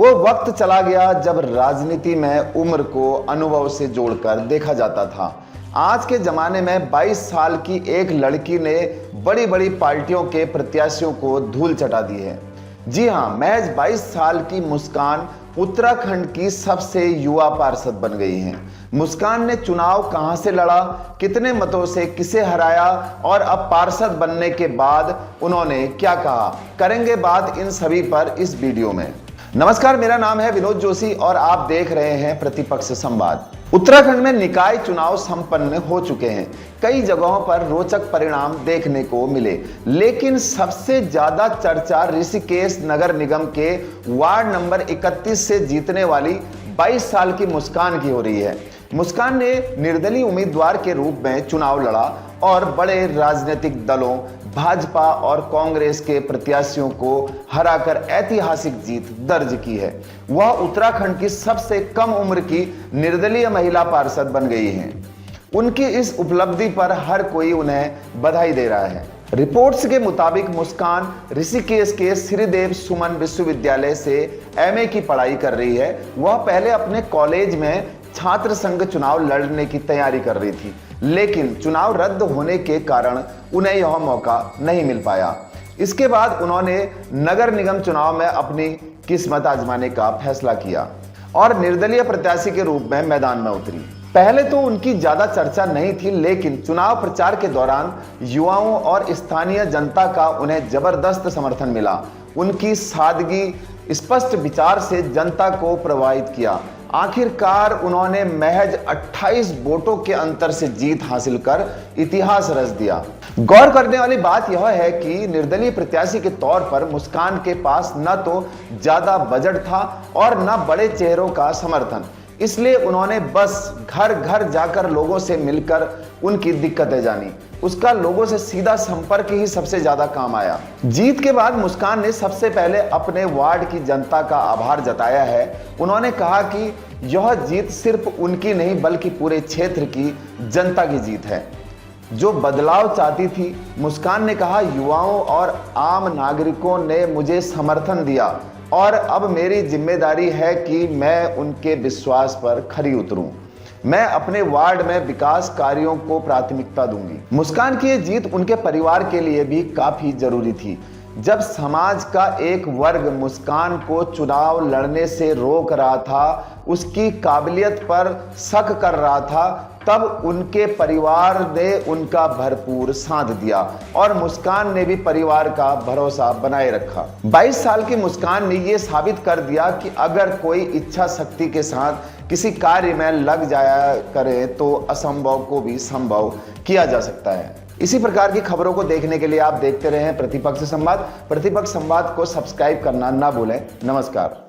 वो वक्त चला गया जब राजनीति में उम्र को अनुभव से जोड़कर देखा जाता था। आज के जमाने में 22 साल की एक लड़की ने बड़ी बड़ी पार्टियों के प्रत्याशियों को धूल चटा दी है। जी हां, महज 22 साल की मुस्कान उत्तराखंड की सबसे युवा पार्षद बन गई हैं। मुस्कान ने चुनाव कहां से लड़ा, कितने मतों से किसे हराया और अब पार्षद बनने के बाद उन्होंने क्या कहा, करेंगे बात इन सभी पर इस वीडियो में। नमस्कार, मेरा नाम है विनोद जोशी और आप देख रहे हैं प्रतिपक्ष संवाद। उत्तराखंड में निकाय चुनाव संपन्न हो चुके हैं। कई जगहों पर रोचक परिणाम देखने को मिले, लेकिन सबसे ज्यादा चर्चा ऋषिकेश नगर निगम के वार्ड नंबर 31 से जीतने वाली 22 साल की मुस्कान की हो रही है। मुस्कान ने निर्दलीय उम्मीदवार के रूप में चुनाव लड़ा और बड़े राजनीतिक दलों भाजपा और कांग्रेस के प्रत्याशियों को हराकर ऐतिहासिक जीत दर्ज की है। वह उत्तराखंड की सबसे कम उम्र की निर्दलीय महिला पार्षद बन गई हैं। उनकी इस उपलब्धि पर हर कोई उन्हें बधाई दे रहा है। रिपोर्ट्स के मुताबिक मुस्कान ऋषिकेश के श्रीदेव सुमन विश्वविद्यालय से एमए की पढ़ाई कर रही है। वह पहले अपने कॉलेज में छात्र संघ चुनाव लड़ने की तैयारी कर रही थी, लेकिन चुनाव रद्द होने के कारण उन्हें यह मौका नहीं मिल पाया। इसके बाद उन्होंने नगर निगम चुनाव में अपनी किस्मत आजमाने का फैसला किया और निर्दलीय प्रत्याशी के रूप में मैदान में उतरी। पहले तो उनकी ज्यादा चर्चा नहीं थी, लेकिन चुनाव प्रचार के दौरान युवाओं और स्थानीय जनता का उन्हें जबरदस्त समर्थन मिला। उनकी सादगी, स्पष्ट विचार से जनता को प्रभावित किया। आखिरकार उन्होंने महज 28 वोटों के अंतर से जीत हासिल कर इतिहास रच दिया। गौर करने वाली बात यह है कि निर्दलीय प्रत्याशी के तौर पर मुस्कान के पास न तो ज्यादा बजट था और न बड़े चेहरों का समर्थन, इसलिए उन्होंने बस घर घर जाकर लोगों से मिलकर उनकी दिक्कतें जानी। उसका लोगों से सीधा संपर्क ही सबसे ज्यादा काम आया। जीत के बाद मुस्कान ने सबसे पहले अपने वार्ड की जनता का आभार जताया है। उन्होंने कहा कि यह जीत सिर्फ उनकी नहीं बल्कि पूरे क्षेत्र की जनता की जीत है जो बदलाव चाहती थी। मुस्कान ने कहा, युवाओं और आम नागरिकों ने मुझे समर्थन दिया और अब मेरी जिम्मेदारी है कि मैं उनके विश्वास पर खरी उतरूं। मैं अपने वार्ड में विकास कार्यों को प्राथमिकता दूंगी। मुस्कान की ये जीत उनके परिवार के लिए भी काफी जरूरी थी। जब समाज का एक वर्ग मुस्कान को चुनाव लड़ने से रोक रहा था, उसकी काबिलियत पर शक कर रहा था, तब उनके परिवार ने उनका भरपूर साथ दिया और मुस्कान ने भी परिवार का भरोसा बनाए रखा। 22 साल की मुस्कान ने यह साबित कर दिया कि अगर कोई इच्छा शक्ति के साथ किसी कार्य में लग जाया करे तो असंभव को भी संभव किया जा सकता है। इसी प्रकार की खबरों को देखने के लिए आप देखते रहें प्रतिपक्ष संवाद। प्रतिपक्ष संवाद को सब्सक्राइब करना ना भूलें। नमस्कार।